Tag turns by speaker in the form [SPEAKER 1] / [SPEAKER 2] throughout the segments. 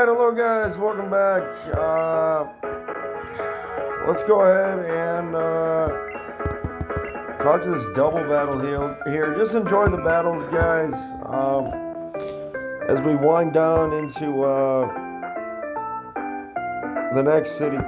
[SPEAKER 1] hello guys, welcome back. Let's go ahead and talk to this double battle here. Just enjoy the battles, guys. As we wind down into the next city.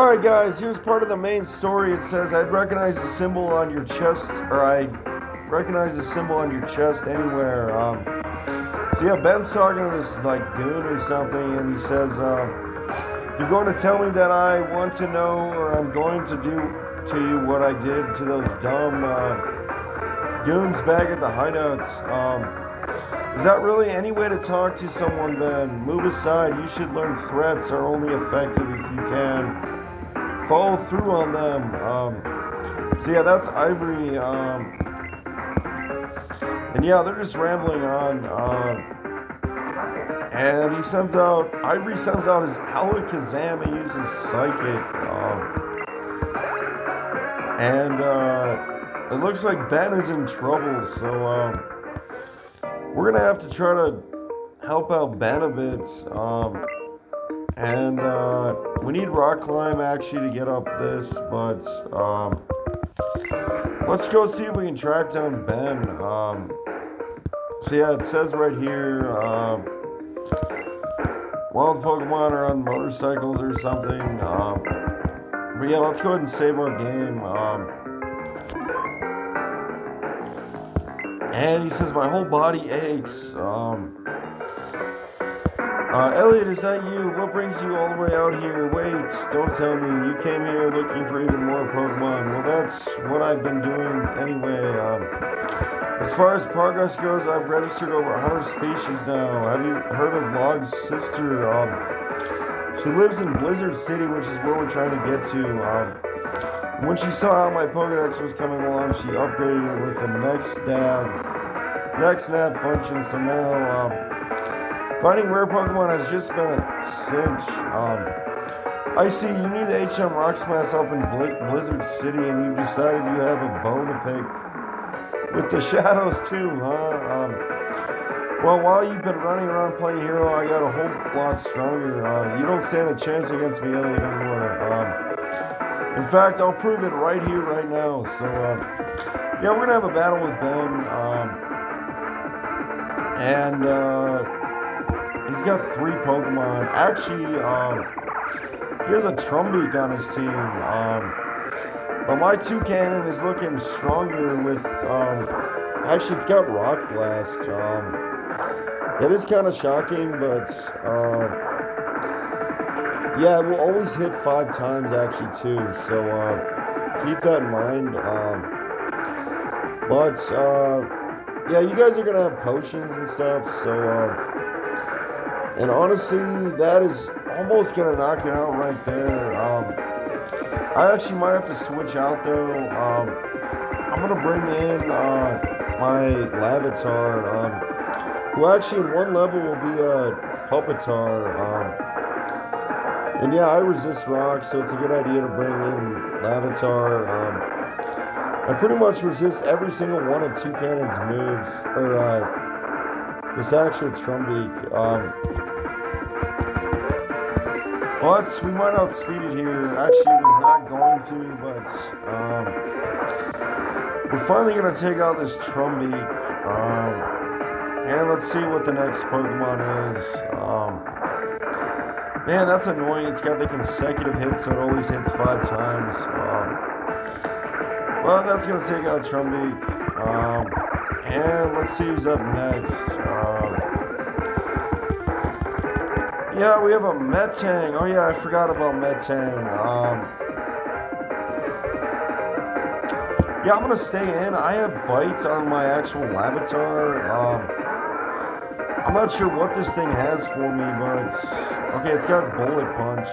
[SPEAKER 1] Alright guys, here's part of the main story. It says, I'd recognize the symbol on your chest, or I'd recognize the symbol on your chest anywhere. So yeah, Ben's talking to this like goon or something, and he says, you're going to tell me that I want to know, or I'm going to do to you what I did to those dumb goons back at the hideouts. Is that really any way to talk to someone, Ben? Move aside. You should learn threats are only effective if you can follow through on them. So yeah, that's Ivory. And yeah, they're just rambling on. And Ivory sends out his Alakazam and uses Psychic. And it looks like Ben is in trouble, so we're gonna have to try to help out Ben a bit. And we need Rock Climb actually to get up this, but let's go see if we can track down Ben. So yeah, it says right here, wild Pokemon are on motorcycles or something. But yeah, let's go ahead and save our game. And he says, my whole body aches. Elliot, is that you? What brings you all the way out here? Wait, don't tell me. You came here looking for even more Pokemon. Well, that's what I've been doing anyway. As far as progress goes, I've registered over 100 species now. Have you heard of Log's sister? She lives in Blizzard City, which is where we're trying to get to. When she saw how my Pokedex was coming along, she upgraded it with the next nav function. So now, finding rare Pokemon has just been a cinch. I see you need the HM Rock Smash up in Blizzard City, and you decided you have a bone to pick with the Shadows too, huh? Well, while you've been running around playing hero, I got a whole lot stronger. You don't stand a chance against me, Elliot, anymore. In fact, I'll prove it right here, right now. So, yeah, we're gonna have a battle with Ben, and he's got 3 Pokemon. Actually, he has a Trumbeak on his team. But my Toucannon is looking stronger with, actually it's got Rock Blast. It is kind of shocking, but, yeah, it will always hit 5 times actually too. So, keep that in mind. But, yeah, you guys are going to have potions and stuff, so, and honestly, that is almost going to knock it out right there. I actually might have to switch out, though. I'm going to bring in my Larvitar, who actually in one level will be a Pupitar. And yeah, I resist rock, so it's a good idea to bring in Larvitar. I pretty much resist every single one of Toucannon's moves, or this actual Trumbeak. But we might outspeed it here. Actually, we're not going to, but we're finally going to take out this Trumbeak. And let's see what the next Pokemon is. Man, that's annoying. It's got the consecutive hits, so it always hits 5 times. Well, that's going to take out Trumbeak. And let's see who's up next. Yeah, we have a Metang. Oh yeah, I forgot about Metang. Yeah, I'm going to stay in. I have bites on my actual Larvitar. I'm not sure what this thing has for me, but okay, it's got Bullet Punch.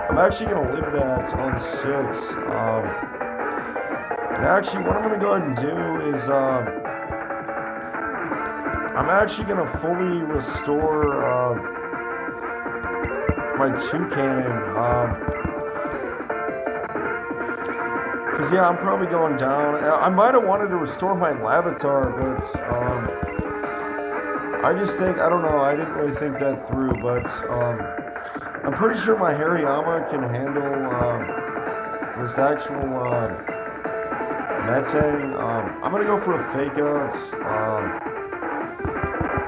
[SPEAKER 1] I'm actually going to live that on 6. And actually, what I'm going to go ahead and do is, I'm actually going to fully restore, my Toucannon, because, yeah, I'm probably going down. I might have wanted to restore my Larvitar, but, I just think, I don't know, I didn't really think that through, but, I'm pretty sure my Hariyama can handle, this actual, Metang. I'm going to go for a Fake Out,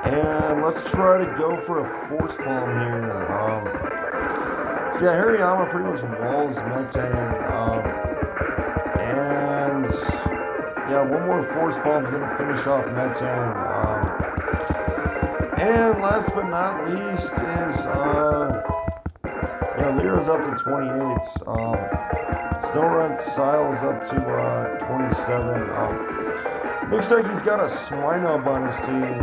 [SPEAKER 1] and let's try to go for a Force Palm here. So yeah, Hariyama pretty much walls Metang. And yeah, one more Force Palm is going to finish off Metang. And last but not least is, yeah, Lyra's up to 28. Snowrun Sile's up to 27. Looks like he's got a Swinub on his team.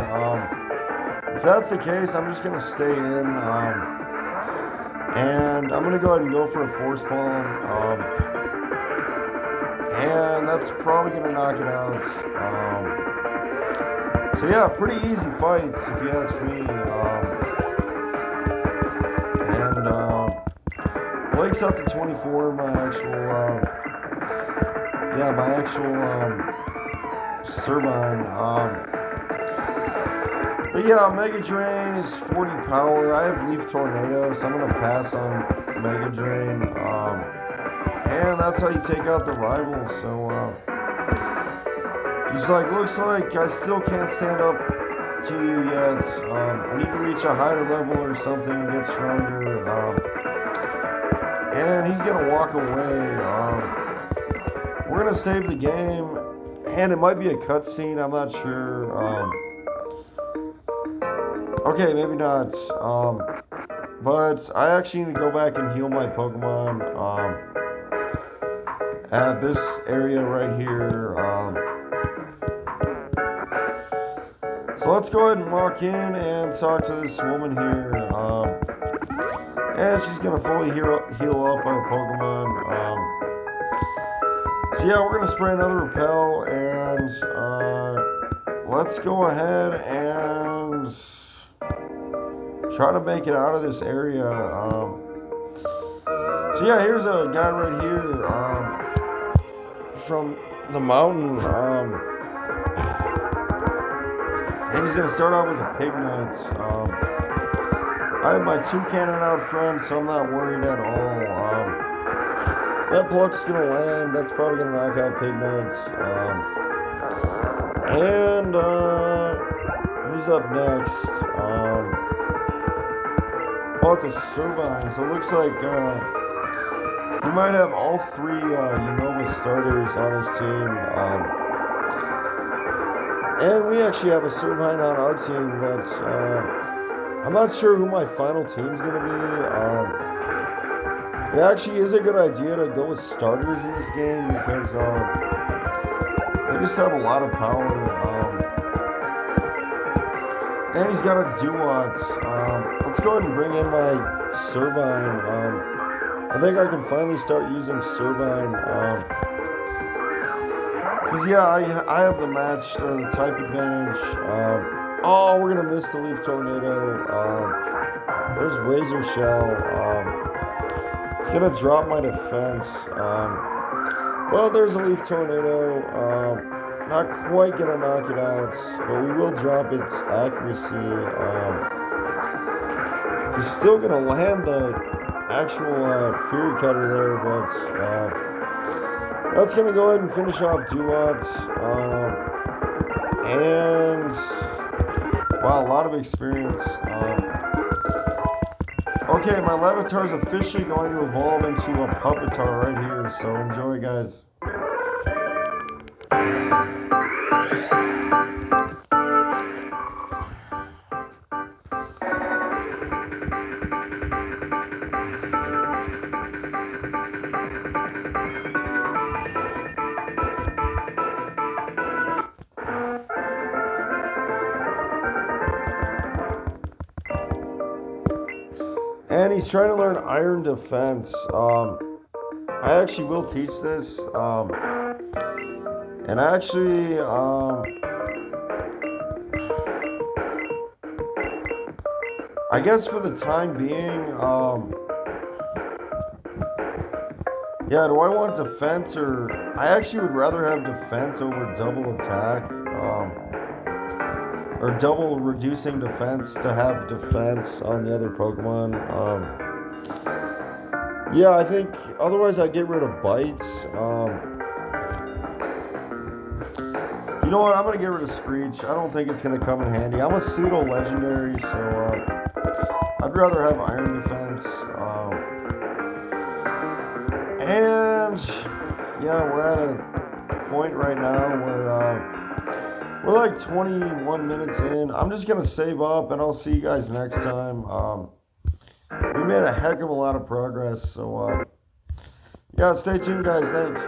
[SPEAKER 1] If that's the case, I'm just going to stay in. And I'm going to go ahead and go for a Force Palm. And that's probably going to knock it out. So yeah, pretty easy fights if you ask me. And Blake's up to 24. My actual Servine. But yeah, Mega Drain is 40 power. I have Leaf Tornado, so I'm gonna pass on Mega Drain. And that's how you take out the rival. So he's like, looks like I still can't stand up to you yet. I need to reach a higher level or something, get stronger. And he's gonna walk away. We're gonna save the game, and it might be a cutscene. I'm not sure. Okay, maybe not. But I actually need to go back and heal my Pokemon. At this area right here. So let's go ahead and walk in and talk to this woman here. And she's gonna fully heal up our Pokemon. So yeah, we're gonna spray another Repel, and let's go ahead and try to make it out of this area. So yeah, here's a guy right here from the mountain. And he's gonna start out with a Pignite. I have my Toucannon out front, so I'm not worried at all. That Pluck's gonna land. That's probably gonna knock out Pignite. And who's up next? Oh, it's a Servine. So it looks like he might have all three Unova starters on his team. And we actually have a Servine on our team, but I'm not sure who my final team's going to be. It actually is a good idea to go with starters in this game because they just have a lot of power. And he's got a Duat. Let's go ahead and bring in my Servine. I think I can finally start using Servine. Because, yeah, I have the match, the type advantage. Oh, we're going to miss the Leaf Tornado. There's Razor Shell. It's going to drop my defense. Well, there's a Leaf Tornado. Not quite going to knock it out, but we will drop its accuracy. He's still going to land the actual Fury Cutter there, but that's going to go ahead and finish off Duat. And wow, a lot of experience. Okay, my Larvitar's officially going to evolve into a Puppetar right here, so enjoy, guys. And he's trying to learn Iron Defense. I actually will teach this. And actually, I guess for the time being, yeah, do I want defense or... I actually would rather have defense over double attack. Or double reducing defense to have defense on the other Pokemon. Yeah, I think otherwise I'd get rid of Bites. You know what? I'm going to get rid of Screech. I don't think it's going to come in handy. I'm a pseudo-legendary, so I'd rather have Iron Defense. And yeah, we're at a point right now where we're like 21 minutes in. I'm just gonna save up, and I'll see you guys next time. We made a heck of a lot of progress, so yeah, stay tuned, guys. Thanks.